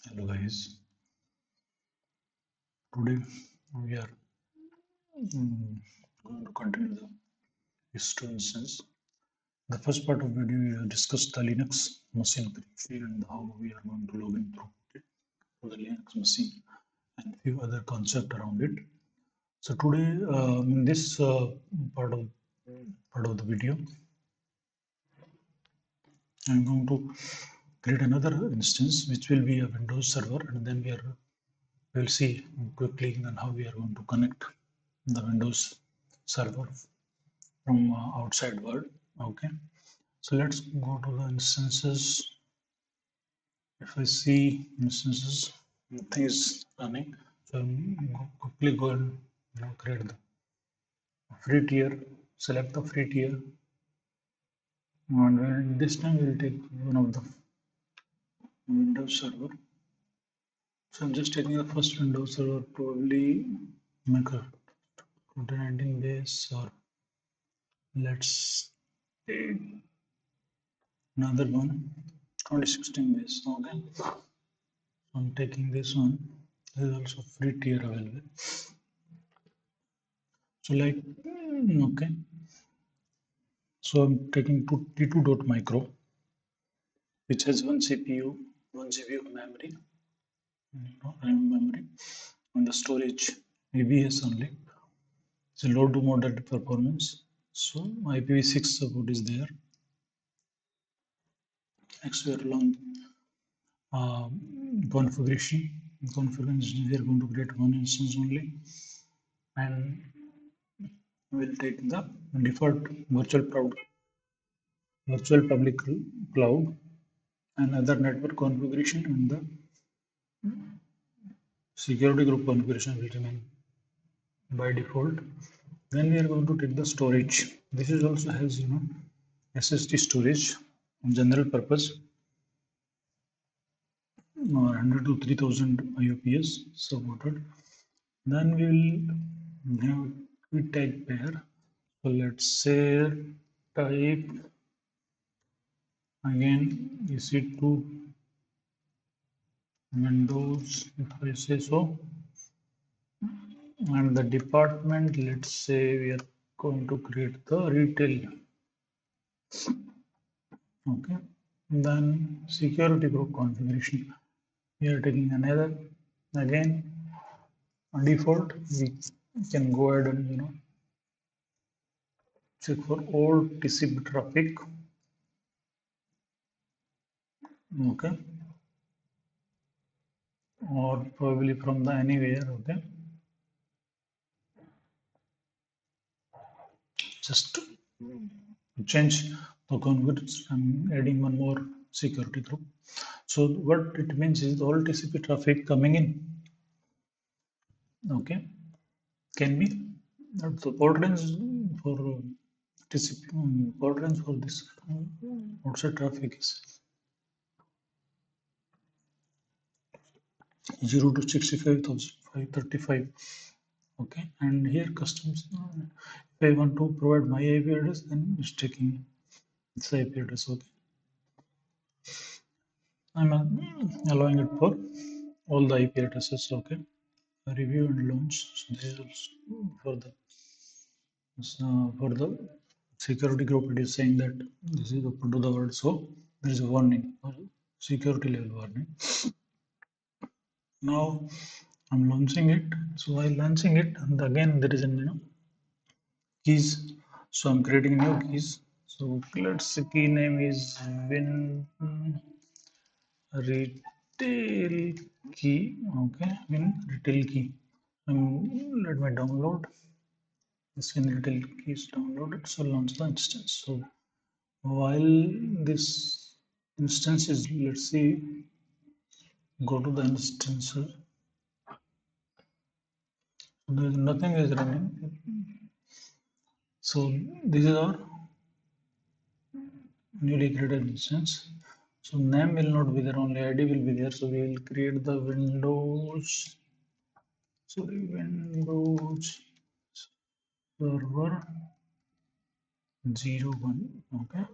Hello guys, today we are going to continue the EC2 instance. The first part of video we have discussed the Linux machine briefly and how we are going to log in through it to the Linux machine and few other concepts around it. So today in this part of the video, I'm going to create another instance which will be a Windows server, and then we'll see quickly on how we are going to connect the Windows server from outside world. Okay, so let's go to the instances. If I see instances, nothing is running, so I'll quickly go and create the free tier. Select the free tier, and this time we'll take one of the Windows server. So I'm just taking the first Windows server, probably make a 2019 base, or let's take another one, 2016 base. Okay, so I'm taking this one. There is also free tier available. So like, okay. So I'm taking T2.micro, which has one CPU, 1 GB of memory, RAM memory, and the storage ABS only. It's a low to moderate performance. So IPv6 support is there. Next we are along configuration. Configuration, we are going to create one instance only, and we'll take the default virtual public cloud, and other network configuration, and the security group configuration will remain by default. Then we are going to take the storage. This is also has SSD storage, general purpose, 100 to 3000 IOPS supported. Then we will have quick type pair. So let's say type again EC2 Windows, if I say so, and the department, let's say we are going to create the retail. Okay, then security group configuration, we are taking another, again default. We can go ahead and check for all TCP traffic. Okay, or probably from the anywhere. Okay, just to change the configuration, I'm adding one more security group. So what it means is all TCP traffic coming in, okay, can be the port range for TCP, port range for this outside traffic is 0 to 65,535. Okay, and here customs, if I want to provide my IP address, then it's taking this IP address. Okay, I'm allowing it for all the IP addresses. Okay, review and launch. So this is also for the security group. It is saying that this is open to the world, so there is a warning, security level warning. Now I'm launching it. So while launching it, and again there is a keys. So I'm creating new keys. So let's say key name is win retail key. Okay, win retail key. Let me download this win retail key is downloaded. So launch the instance. So while this instance is, let's see, go to the instance. So there is nothing is running. So this is our newly created instance. So name will not be there, only ID will be there. So we will create the Windows server 01. Okay,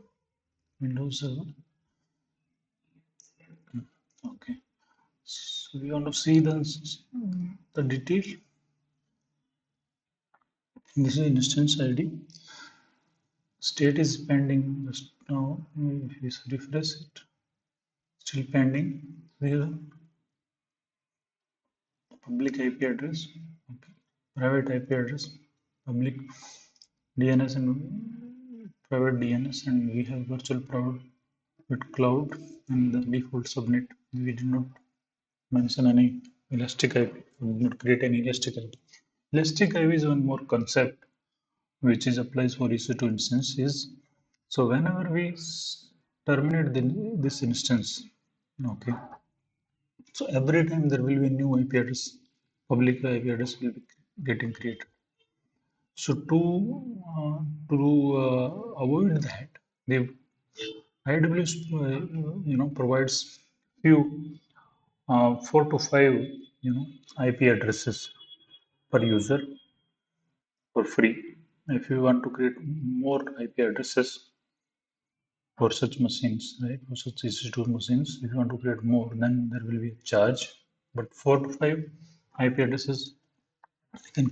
Windows server. Okay, So we want to see the detail. This is instance ID. State is pending just now. If we refresh it, still pending. Here, public IP address, okay. Private IP address, public DNS and private DNS, and we have virtual private cloud and the default subnet. We did not mention any elastic IP. We did not create any elastic IP. Elastic IP is one more concept which is applies for EC2 instance is so whenever we terminate this instance, okay. So every time there will be a new IP address, public IP address will be getting created. So to avoid that, the AWS provides few 4 to 5 IP addresses per user for free. If you want to create more IP addresses for such machines, right, for such EC2 machines, if you want to create more, then there will be a charge. But 4 to 5 IP addresses you can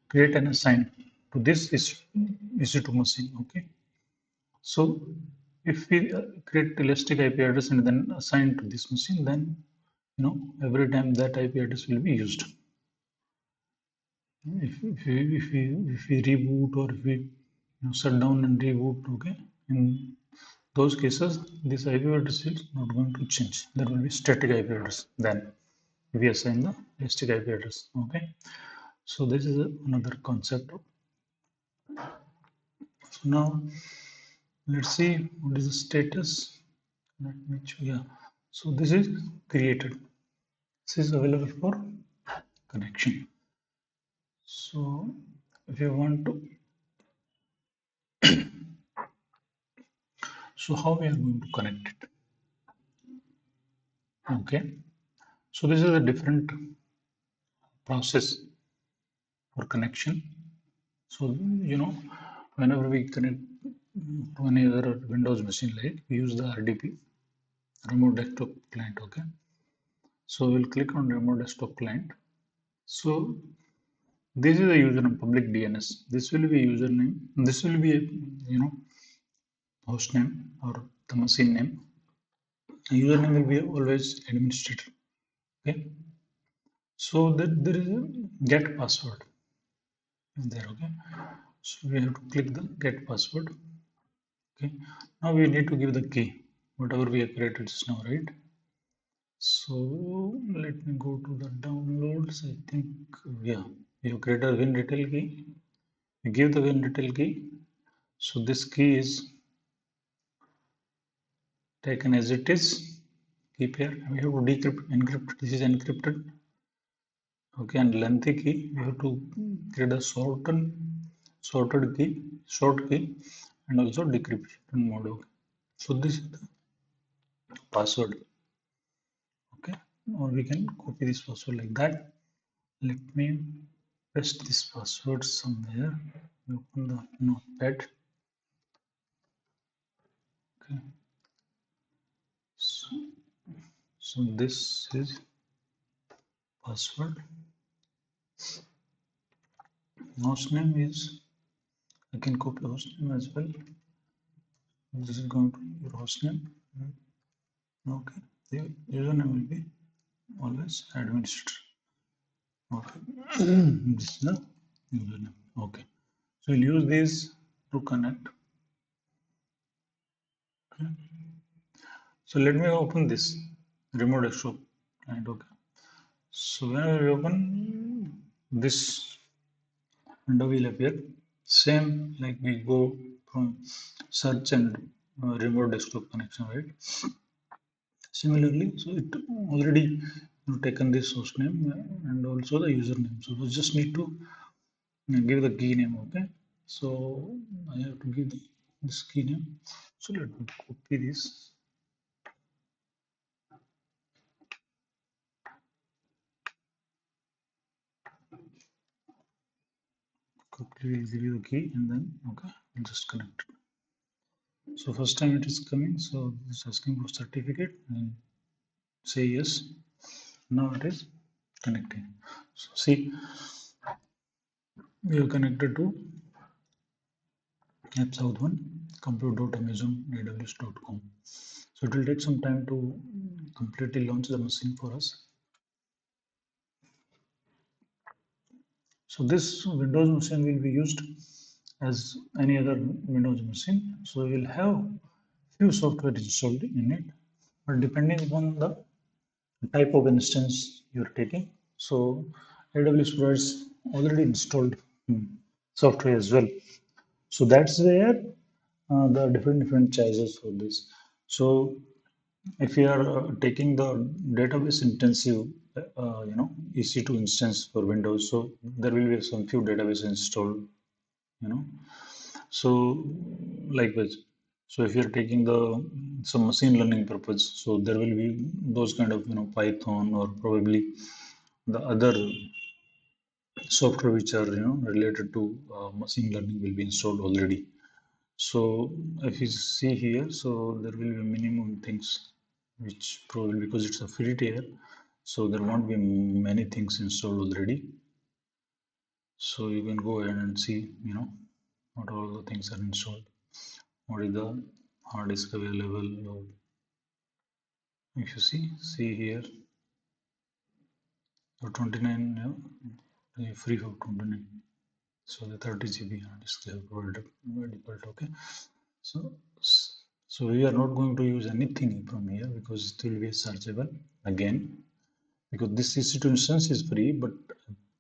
create and assign to this EC2 machine. Okay. So if we create elastic IP address and then assign to this machine, then every time that IP address will be used. If we reboot or if we shut down and reboot, okay, in those cases this IP address is not going to change. There will be static IP address. Then we assign the elastic IP address. Okay, so this is another concept. So now let's see what is the status. Let me show. Yeah, so this is created. This is available for connection. So if you want to, so how we are going to connect it? Okay, so this is a different process for connection. So whenever we connect to any other Windows machine, like we use the RDP, remote desktop client. Okay, so we'll click on remote desktop client. So this is a username, public DNS. This will be username. This will be host name or the machine name. Username will be always administrator. Okay, so that there is a get password there. Okay, so we have to click the get password. Okay, now we need to give the key, whatever we have created just now, right? So let me go to the downloads. I think, yeah, we have created a win retail key. We give the win retail key. So this key is taken as it is. Key pair. We have to decrypt, encrypt. This is encrypted. Okay, and lengthy key. We have to create a sorted key, short key, and also decryption mode. Okay. So this is the password. Okay, or we can copy this password like that. Let me paste this password somewhere. Open the notepad. Okay, so this is password. Host name is, I can copy host name as well. This is going to be your host name. Okay, the username will be always administrator. Okay, this is the username. Okay, so we'll use this to connect. Okay, so let me open this remote desktop client. Okay, so when we open this window will appear same like we go from search and remote desktop connection, right? Similarly, so it already taken this host name and also the username. So we just need to give the key name. Okay, so I have to give this key name. So let me copy this. Quickly we'll give you the key and then okay, we'll just connect. So first time it is coming, so it's asking for certificate and say yes. Now it is connecting. So see, we are connected to app south one compute.amazon.aws.com. So it will take some time to completely launch the machine for us. So this Windows machine will be used as any other Windows machine. So we will have few software installed in it, but depending upon the type of instance you're taking. So AWS provides already installed software as well. So that's where the different charges for this. So if you are taking the database intensive, EC2 instance for Windows, so there will be some few database installed, you know. So likewise, so if you're taking the some machine learning purpose, so there will be those kind of Python or probably the other software which are related to machine learning will be installed already. So if you see here, so there will be minimum things which probably because it's a free tier, so there won't be many things installed already. So you can go ahead and see, what all the things are installed. What is the hard disk available? If you see here, for 29, free for 29. So the 30 GB hard disk they have provided by default. Okay. So so we are not going to use anything from here because it will be searchable again, because this EC2 instance is free, but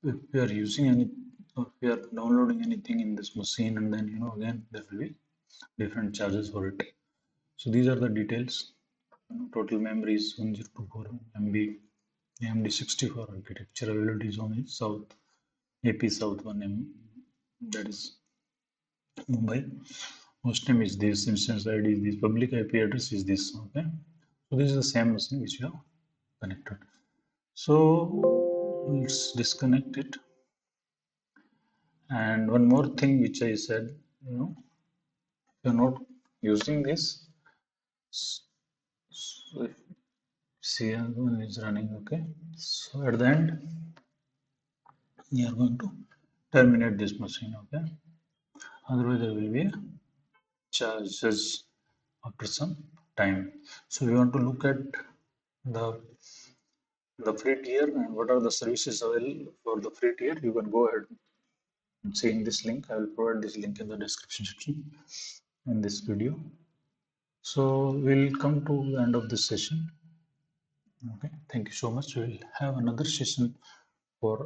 if we are using any or if we are downloading anything in this machine, and then again there will be different charges for it. So these are the details. Total memory is 1024 MB. AMD 64 architecture. Availability zone is South AP South 1M, that is Mumbai. Host name is this, instance ID is this, public IP address is this. Okay, so this is the same machine which you have connected. So let's disconnect it. And one more thing which I said, if you're not using this, so if CL1 is running, okay. So at the end, you are going to terminate this machine, okay. Otherwise, there will be a charges after some time. So we want to look at the free tier and what are the services available for the free tier. You can go ahead and see in this link. I will provide this link in the description section in this video. So we'll come to the end of this session. Okay, thank you so much. We'll have another session for